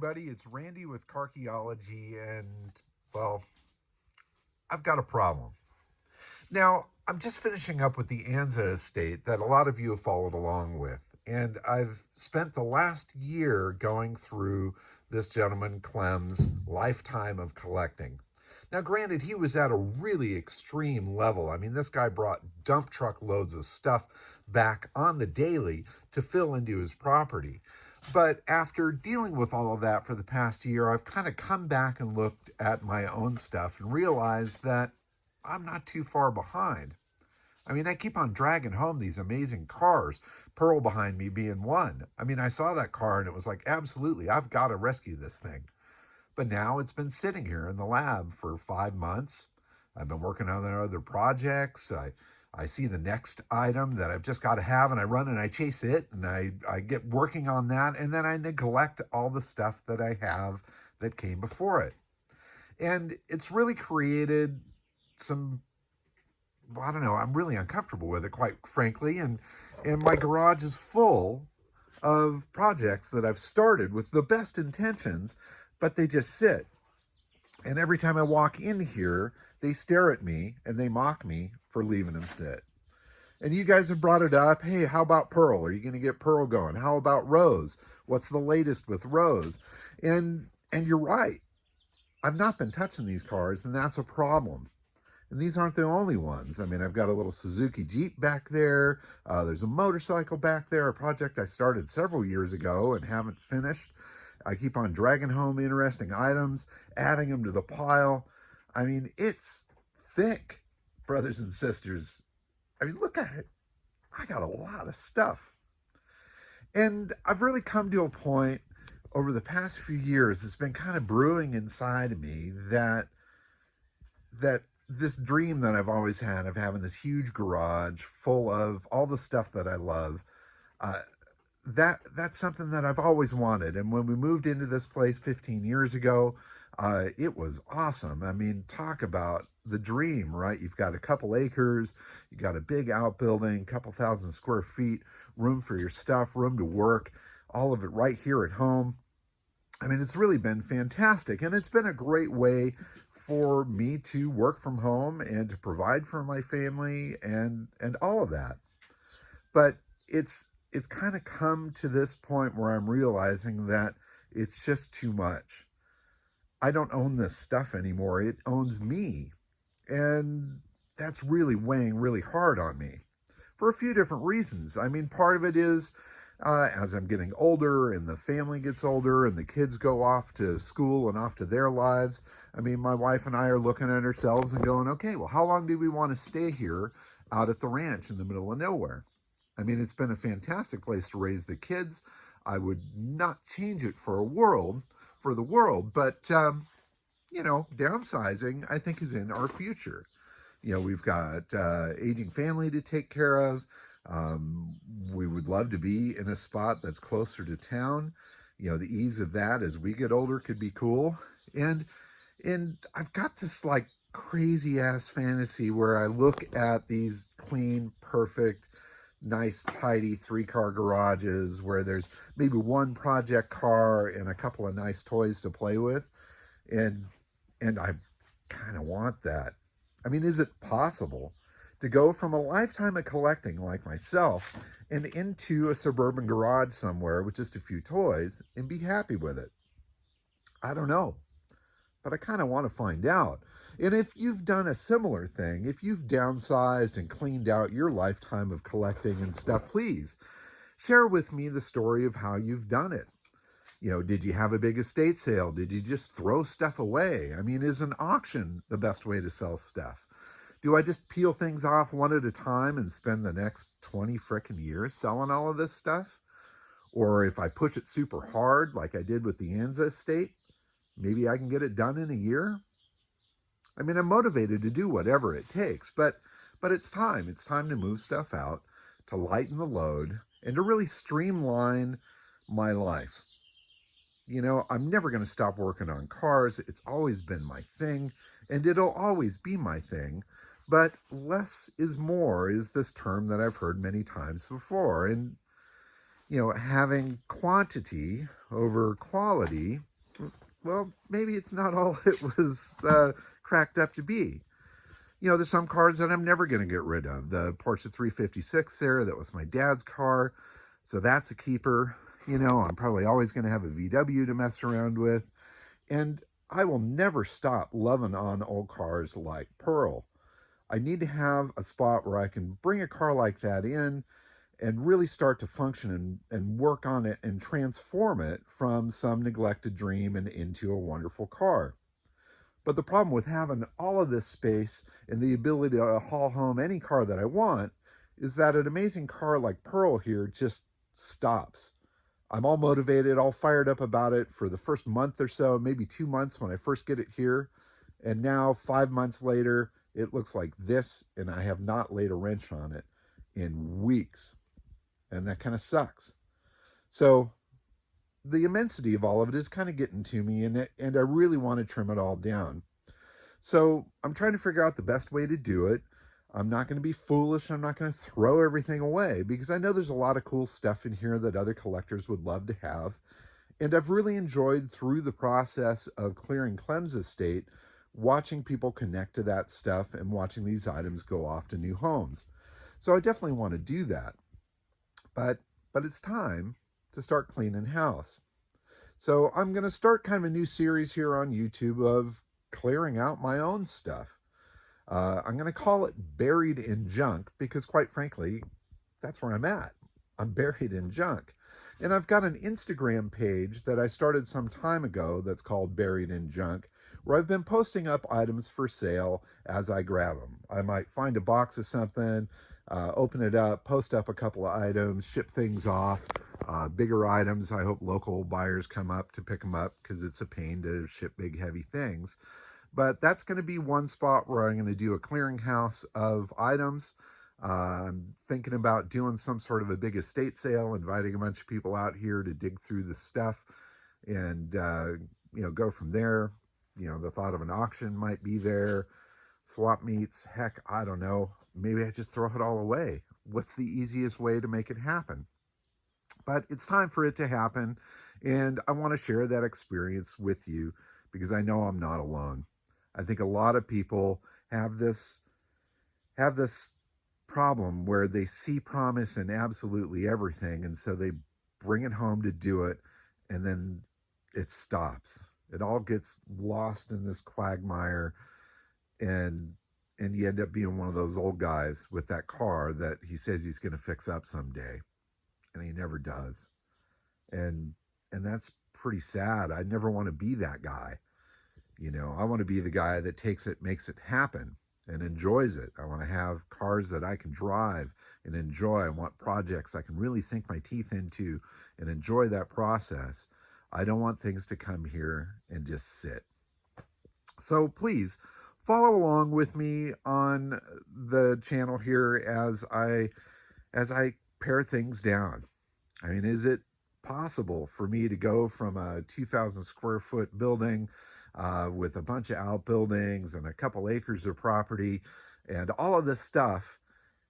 everybody. It's Randy with Carchaeology, and, well, I've got a problem. Now, I'm just finishing up with the Anza estate that a lot of you have followed along with, and I've spent the last year going through this gentleman, Clem's, lifetime of collecting. Now, granted, he was at a really extreme level. I mean, this guy brought dump truck loads of stuff back on the daily to fill into his property. But after dealing with all of that for the past year, I've kind of come back and looked at my own stuff and realized that I'm not too far behind. I mean, I keep on dragging home these amazing cars, Pearl behind me being one. I mean, I saw that car and it was like, absolutely, I've got to rescue this thing. But now it's been sitting here in the lab for 5 months. I've been working on other projects. I see the next item that I've just got to have, and I run and I chase it, and I get working on that, and then I neglect all the stuff that I have that came before it. And it's really created some, well, I don't know, I'm really uncomfortable with it, quite frankly, and my garage is full of projects that I've started with the best intentions, but they just sit. And every time I walk in here, they stare at me and they mock me for leaving them sit. And you guys have brought it up. Hey, how about Pearl? Are you going to get Pearl going? How about Rose? What's the latest with Rose? And you're right. I've not been touching these cars, and that's a problem. And these aren't the only ones. I mean, I've got a little Suzuki Jeep back there. There's a motorcycle back there, a project I started several years ago and haven't finished. I keep on dragging home interesting items, adding them to the pile. I mean, it's thick, brothers and sisters. I mean, look at it. I got a lot of stuff. And I've really come to a point over the past few years, it's been kind of brewing inside of me that this dream that I've always had of having this huge garage full of all the stuff that I love, that's something that I've always wanted. And when we moved into this place 15 years ago, it was awesome. I mean, talk about the dream, right? You've got a couple acres, you got a big outbuilding, couple thousand square feet, room for your stuff, room to work, all of it right here at home. I mean, it's really been fantastic, and it's been a great way for me to work from home and to provide for my family and all of that. But it's kind of come to this point where I'm realizing that it's just too much. I don't own this stuff anymore. It owns me. And that's really weighing really hard on me for a few different reasons. I mean, part of it is as I'm getting older and the family gets older and the kids go off to school and off to their lives. I mean, my wife and I are looking at ourselves and going, okay, well, how long do we want to stay here out at the ranch in the middle of nowhere? I mean, it's been a fantastic place to raise the kids. I would not change it for the world, but, downsizing, I think, is in our future. We've got aging family to take care of. We would love to be in a spot that's closer to town. The ease of that as we get older could be cool. And I've got this like crazy ass fantasy where I look at these clean, perfect, nice, tidy 3-car garages where there's maybe one project car and a couple of nice toys to play with. And I kind of want that. I mean, is it possible to go from a lifetime of collecting like myself and into a suburban garage somewhere with just a few toys and be happy with it? I don't know, but I kind of want to find out. And if you've done a similar thing, if you've downsized and cleaned out your lifetime of collecting and stuff, please share with me the story of how you've done it. Did you have a big estate sale? Did you just throw stuff away? I mean, is an auction the best way to sell stuff? Do I just peel things off one at a time and spend the next 20 frickin' years selling all of this stuff? Or if I push it super hard, like I did with the Anza estate, maybe I can get it done in a year? I mean, I'm motivated to do whatever it takes, but it's time. It's time to move stuff out, to lighten the load, and to really streamline my life. I'm never going to stop working on cars. It's always been my thing, and it'll always be my thing. But less is more is this term that I've heard many times before. And, having quantity over quality well, maybe it's not all it was cracked up to be. You know, there's some cars that I'm never going to get rid of. The Porsche 356 there, that was my dad's car. So that's a keeper. You know, I'm probably always going to have a VW to mess around with. And I will never stop loving on old cars like Pearl. I need to have a spot where I can bring a car like that in and really start to function and work on it and transform it from some neglected dream and into a wonderful car. But the problem with having all of this space and the ability to haul home any car that I want is that an amazing car like Pearl here just stops. I'm all motivated, all fired up about it for the first month or so, maybe 2 months when I first get it here. And now 5 months later, it looks like this, and I have not laid a wrench on it in weeks. And that kind of sucks. So the immensity of all of it is kind of getting to me, and I really want to trim it all down. So I'm trying to figure out the best way to do it. I'm not going to be foolish. I'm not going to throw everything away, because I know there's a lot of cool stuff in here that other collectors would love to have. And I've really enjoyed, through the process of clearing Clem's estate, watching people connect to that stuff and watching these items go off to new homes. So I definitely want to do that. But it's time to start cleaning house. So I'm going to start kind of a new series here on YouTube of clearing out my own stuff. I'm going to call it Buried in Junk, because quite frankly, that's where I'm at. I'm buried in junk. And I've got an Instagram page that I started some time ago that's called Buried in Junk, where I've been posting up items for sale as I grab them. I might find a box of something, open it up, post up a couple of items, ship things off. Bigger items, I hope local buyers come up to pick them up, because it's a pain to ship big, heavy things. But that's going to be one spot where I'm going to do a clearinghouse of items. I'm thinking about doing some sort of a big estate sale, inviting a bunch of people out here to dig through the stuff and, go from there. The thought of an auction might be there. Swap meets, heck, I don't know. Maybe I just throw it all away. What's the easiest way to make it happen? But it's time for it to happen, and I want to share that experience with you, because I know I'm not alone. I think a lot of people have this problem where they see promise in absolutely everything, and so they bring it home to do it, and then it stops. It all gets lost in this quagmire, and you end up being one of those old guys with that car that he says he's going to fix up someday, and he never does. And that's pretty sad. I never want to be that guy. I want to be the guy that takes it, makes it happen, and enjoys it. I want to have cars that I can drive and enjoy. I want projects I can really sink my teeth into and enjoy that process. I don't want things to come here and just sit. So please follow along with me on the channel here as I pare things down. I mean, is it possible for me to go from a 2,000 square foot building with a bunch of outbuildings and a couple acres of property and all of this stuff,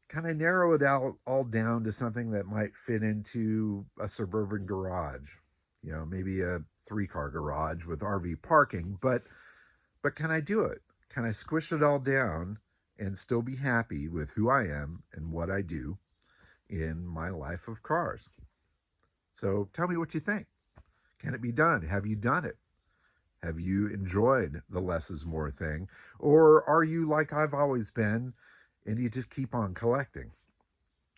kind of narrow it out all down to something that might fit into a suburban garage, maybe a 3-car garage with RV parking, but can I do it? Can I squish it all down and still be happy with who I am and what I do in my life of cars? So tell me what you think. Can it be done? Have you done it? Have you enjoyed the less is more thing? Or are you like I've always been, and you just keep on collecting?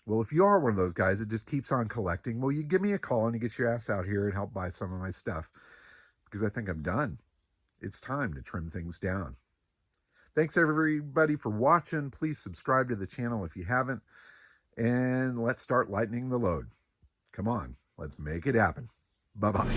Well, if you are one of those guys that just keeps on collecting, well, you give me a call and you get your ass out here and help buy some of my stuff, because I think I'm done. It's time to trim things down. Thanks everybody for watching. Please subscribe to the channel if you haven't, and let's start lightening the load. Come on, let's make it happen. Bye-bye.